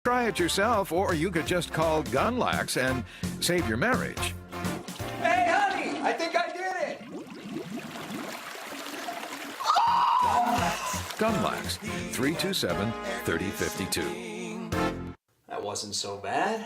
Try it yourself, or you could just call Gunlax and save your marriage. Hey, honey, I think I did it. Gunlax, 327-3052. That wasn't so bad.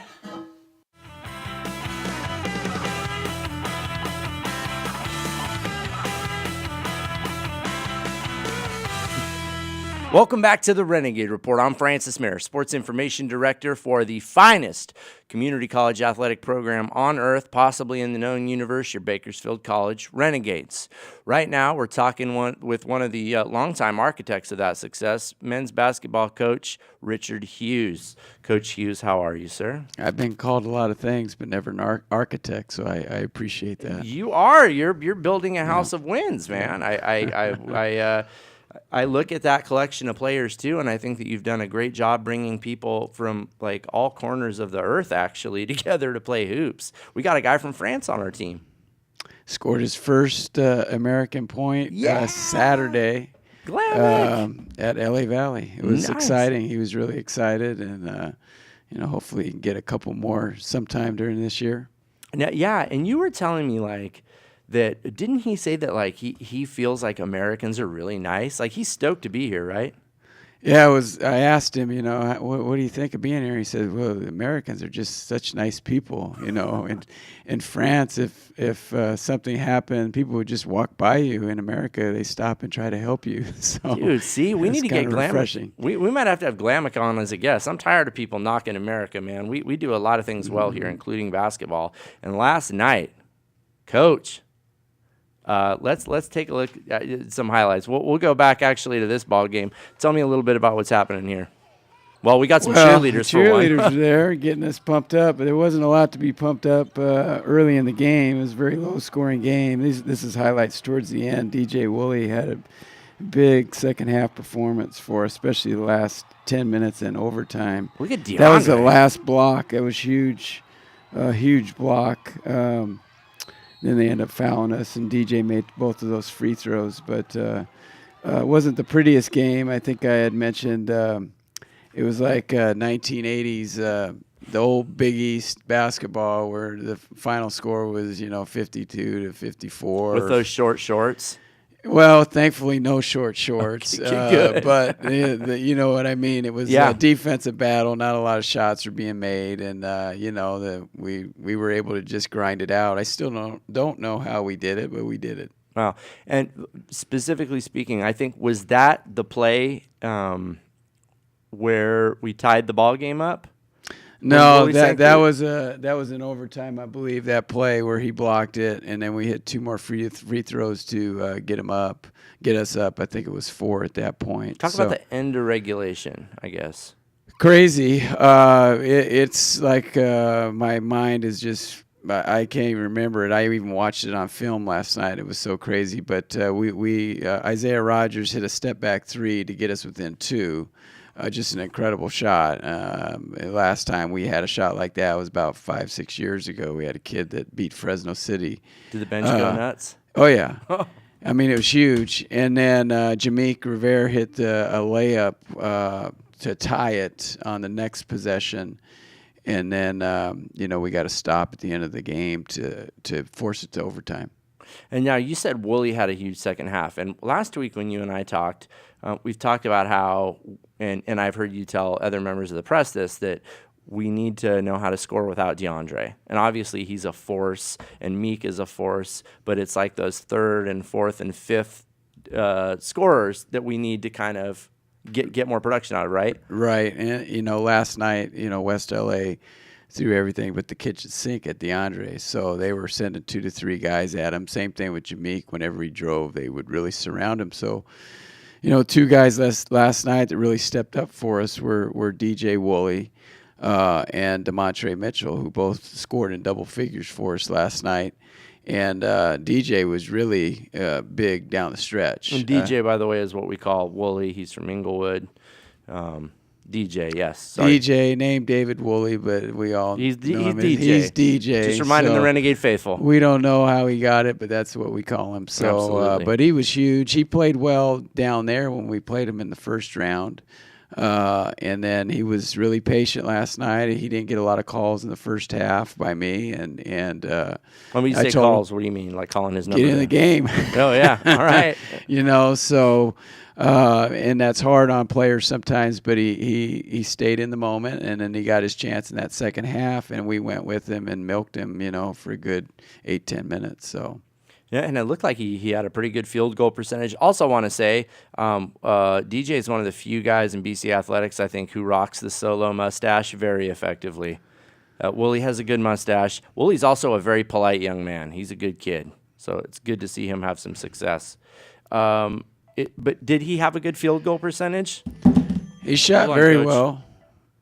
Welcome back to the Renegade Report. I'm Francis Mayer, Sports Information Director for the finest community college athletic program on earth, possibly in the known universe, your Bakersfield College Renegades. Right now, we're talking with one of the longtime architects of that success, men's basketball coach Richard Hughes. Coach Hughes, how are you, sir? I've been called a lot of things, but never an architect, so I appreciate that. You are. You're building a house of wins, man. I look at that collection of players, too, and I think that you've done a great job bringing people from, like, all corners of the earth, actually, together to play hoops. We got a guy from France on our team. Scored his first American point Saturday at LA Valley. It was exciting. He was really excited, and, hopefully he can get a couple more sometime during this year. Now, yeah, and you were telling me, like, that didn't he say that, like, he feels like Americans are really nice? Like, he's stoked to be here, right? Yeah, I asked him, what do you think of being here? He said, well, the Americans are just such nice people, And in France, if something happened, people would just walk by you. In America, they stop and try to help you. So, dude, see, we need to get refreshing. We might have to have Glamic on as a guest. I'm tired of people knocking America, man. We do a lot of things well here, including basketball. And last night, Coach, let's take a look at some highlights. We'll go back actually to this ball game. Tell me a little bit about what's happening here. Well, we got some cheerleaders. Cheerleaders are there getting us pumped up, but there wasn't a lot to be pumped up early in the game. It was a very low-scoring game. This is highlights towards the end. DJ Woolley had a big second-half performance for us, especially the last 10 minutes in overtime. Look at DeAndre. That was the last block. It was huge, a huge block. Then they end up fouling us, and DJ made both of those free throws. But it wasn't the prettiest game. I think I had mentioned it was like 1980s, the old Big East basketball where the final score was, 52-54. With those short shorts? Well, thankfully, no short shorts. Good. But you know what I mean. It was a defensive battle. Not a lot of shots were being made, and we were able to just grind it out. I still don't know how we did it, but we did it. Wow. And specifically speaking, I think was that the play where we tied the ball game up? No, that was an overtime, I believe, that play where he blocked it, and then we hit two more free throws to get us up. I think it was 4 at that point. Talk about the end of regulation, I guess. Crazy. It's like my mind is just I can't even remember it. I even watched it on film last night. It was so crazy. But we Isaiah Rogers hit a step back 3 to get us within 2. Just an incredible shot. Last time we had a shot like that was about 5-6 years ago. We had a kid that beat Fresno City. Did the bench go nuts? Oh, yeah. I mean, it was huge. And then Jameek Rivera hit a layup to tie it on the next possession. And then, we got to stop at the end of the game to force it to overtime. And now you said Woolley had a huge second half. And last week when you and I talked, we've talked about how, and I've heard you tell other members of the press this, that we need to know how to score without DeAndre. And obviously he's a force, and Meek is a force, but it's like those third and fourth and fifth scorers that we need to kind of get more production out of, right? Right. And, last night, West LA threw everything but the kitchen sink at DeAndre. So they were sending 2 to 3 guys at him. Same thing with Jameek. Whenever he drove, they would really surround him. So, 2 guys last night that really stepped up for us were DJ Woolley and DeMontre Mitchell, who both scored in double figures for us last night. And DJ was really big down the stretch. And DJ, by the way, is what we call Woolley. He's from Inglewood. DJ, yes. Sorry. DJ, named David Woolley, but we all he's know him. DJ. He's DJ. Just reminding the Renegade faithful. We don't know how he got it, but that's what we call him. So, but he was huge. He played well down there when we played him in the first round. And then he was really patient last night. He didn't get a lot of calls in the first half by me. And when we say calls, what do you mean? Like calling his number? Get in the game. Oh, yeah. All right. So and that's hard on players sometimes, but he stayed in the moment, and then he got his chance in that second half, and we went with him and milked him, for a good 8-10 minutes. So. Yeah, and it looked like he had a pretty good field goal percentage. Also want to say, DJ is one of the few guys in BC Athletics, I think, who rocks the solo mustache very effectively. Wooly has a good mustache. Wooly's also a very polite young man. He's a good kid, so it's good to see him have some success. But did he have a good field goal percentage? He shot very well.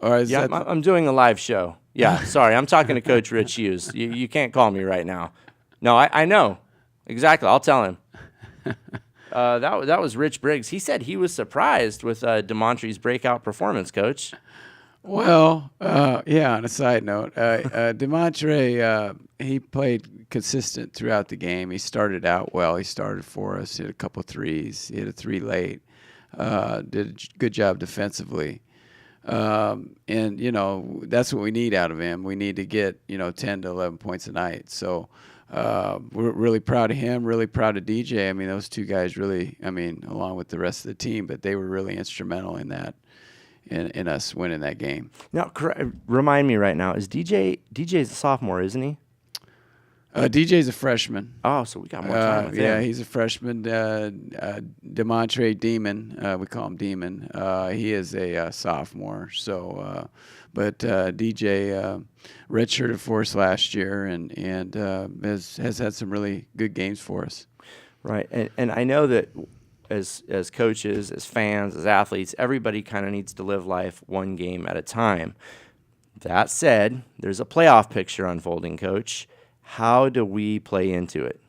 Yeah, I'm doing a live show. Yeah, sorry, I'm talking to Coach Rich Hughes. You can't call me right now. No, I know. Exactly. I'll tell him. That was Rich Briggs. He said he was surprised with DeMontre's breakout performance, Coach. Well, yeah, on a side note, DeMontre, he played consistent throughout the game. He started out well. He started for us, hit a couple threes. He hit a 3 late. Did a good job defensively. And, that's what we need out of him. We need to get, 10 to 11 points a night. So, we're really proud of him, really proud of DJ. I mean, those two guys really, along with the rest of the team, but they were really instrumental in that, in us winning that game. Now, remind me right now, DJ's a sophomore, isn't he? DJ's a freshman. Oh, so we got more time with him. Yeah, he's a freshman. DeMontre Demon, we call him Demon. He is a sophomore. So, but DJ redshirted for us last year and has had some really good games for us. Right, and I know that as coaches, as fans, as athletes, everybody kind of needs to live life one game at a time. That said, there's a playoff picture unfolding, Coach. How do we play into it?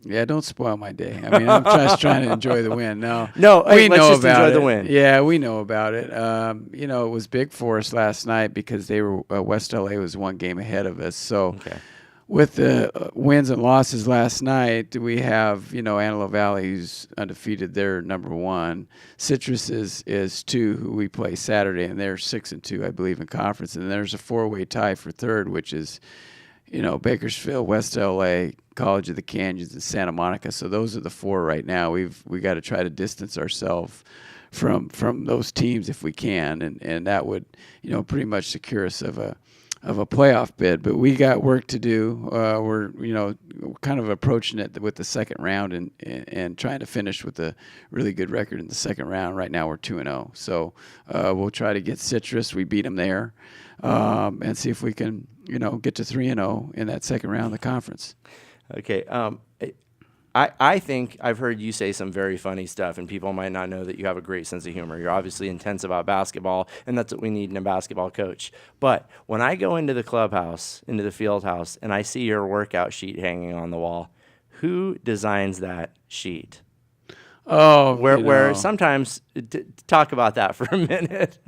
Yeah, don't spoil my day. I'm just trying to enjoy the win. No, we let's know just about enjoy it. the win. Yeah, we know about it. It was big for us last night because they were West LA was one game ahead of us. So, with the wins and losses last night, we have Antelope Valley, who's undefeated. They're number 1. Citrus is 2, who we play Saturday, and they're 6-2, I believe, in conference. And there's a 4-way tie for 3rd, which is Bakersfield, West LA, College of the Canyons, and Santa Monica. So those are the 4 right now. We got to try to distance ourselves from those teams if we can, and that would pretty much secure us of a playoff bid. But we got work to do. We're kind of approaching it with the second round and trying to finish with a really good record in the second round. Right now we're 2-0. So we'll try to get Citrus. We beat them there, and see if we can get to 3-0 in that second round of the conference. Okay. I think I've heard you say some very funny stuff, and people might not know that you have a great sense of humor. You're obviously intense about basketball, and that's what we need in a basketball coach. But when I go into the clubhouse, into the field house, and I see your workout sheet hanging on the wall, who designs that sheet? Oh, where sometimes talk about that for a minute.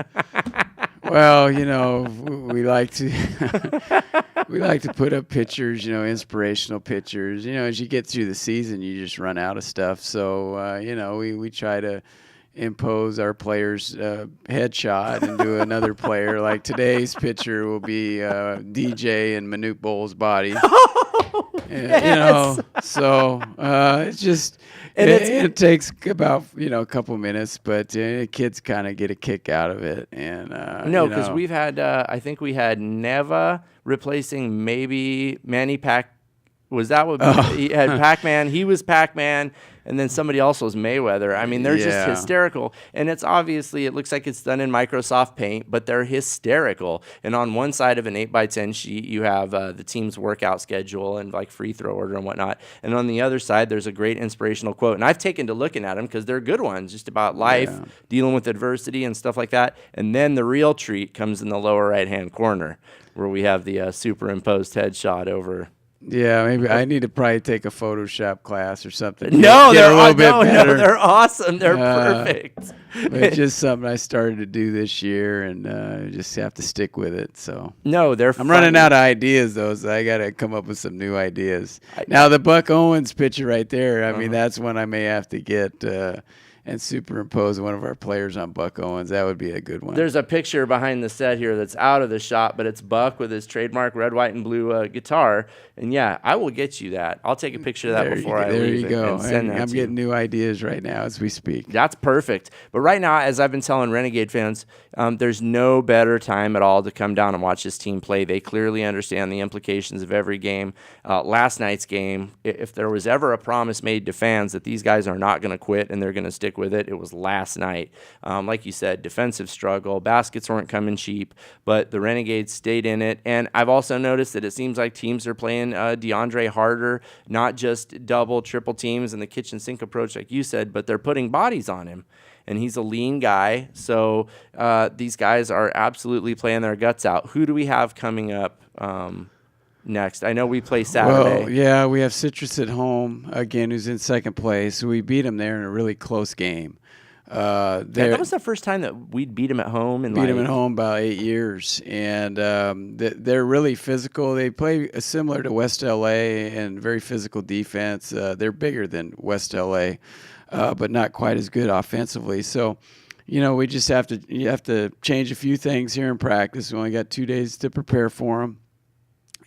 Well, we like to put up pictures, inspirational pictures. As you get through the season, you just run out of stuff. So, we try to impose our players' headshot into another player. Like today's picture will be DJ and Manute Bowles' body. Yes. It's just it takes about a couple minutes, but kids kind of get a kick out of it. And no, because we've had I think we had Neva replacing maybe Manny Pac. Was that what he had? Pac-Man. He was Pac-Man, and then somebody else was Mayweather. I mean, they're just hysterical, and it's obviously it looks like it's done in Microsoft Paint, but they're hysterical. And on one side of an 8x10 sheet, you have the team's workout schedule and like free throw order and whatnot, and on the other side, there's a great inspirational quote. And I've taken to looking at them because they're good ones, just about life, dealing with adversity and stuff like that. And then the real treat comes in the lower right-hand corner, where we have the superimposed headshot over. Yeah, maybe I need to probably take a Photoshop class or something. No, they're awesome. They're perfect. It's just something I started to do this year, and just have to stick with it. So I'm running out of ideas though, so I got to come up with some new ideas. Now the Buck Owens picture right there. I mean, that's one I may have to get. and superimpose one of our players on Buck Owens. That would be a good one. There's a picture behind the set here that's out of the shot, but it's Buck with his trademark red, white, and blue guitar. And yeah, I will get you that. I'll take a picture of that before I leave. There you go. And send that I'm to you. getting new ideas right now as we speak. That's perfect. But right now, as I've been telling Renegade fans, there's no better time at all to come down and watch this team play. They clearly understand the implications of every game. Last night's game, if there was ever a promise made to fans that these guys are not going to quit and they're going to stick with it, it was last night. Like you said, defensive struggle. Baskets weren't coming cheap, but the Renegades stayed in it. And I've also noticed that it seems like teams are playing DeAndre harder, not just double, triple teams and the kitchen sink approach like you said, but they're putting bodies on him. And he's a lean guy, so these guys are absolutely playing their guts out. Who do we have coming up next? I know we play Saturday. Well, yeah, we have Citrus at home, again, who's in second place. We beat them there in a really close game. That was the first time that we'd beat them at home. Beat them at home about 8 years. And they're really physical. They play similar to West L.A. and very physical defense. They're bigger than West L.A., but not quite as good offensively. So, we just have to change a few things here in practice. We only got 2 days to prepare for them.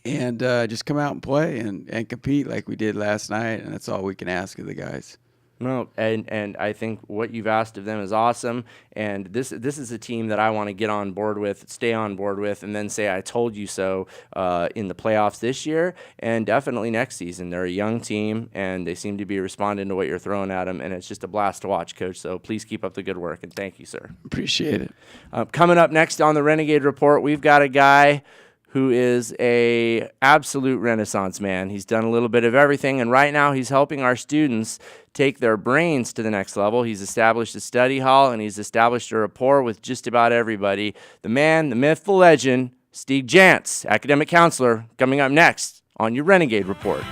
And just come out and play and compete like we did last night, and that's all we can ask of the guys. No, and I think what you've asked of them is awesome. And this is a team that I want to get on board with, stay on board with, and then say I told you so in the playoffs this year and definitely next season. They're a young team, and they seem to be responding to what you're throwing at them, and it's just a blast to watch, Coach. So please keep up the good work, and thank you, sir. Appreciate it. Coming up next on the Renegade Report, we've got a guy who is a absolute renaissance man. He's done a little bit of everything, and right now he's helping our students take their brains to the next level. He's established a study hall, and he's established a rapport with just about everybody. The man, the myth, the legend, Steve Jantz, academic counselor, coming up next on your Renegade Report.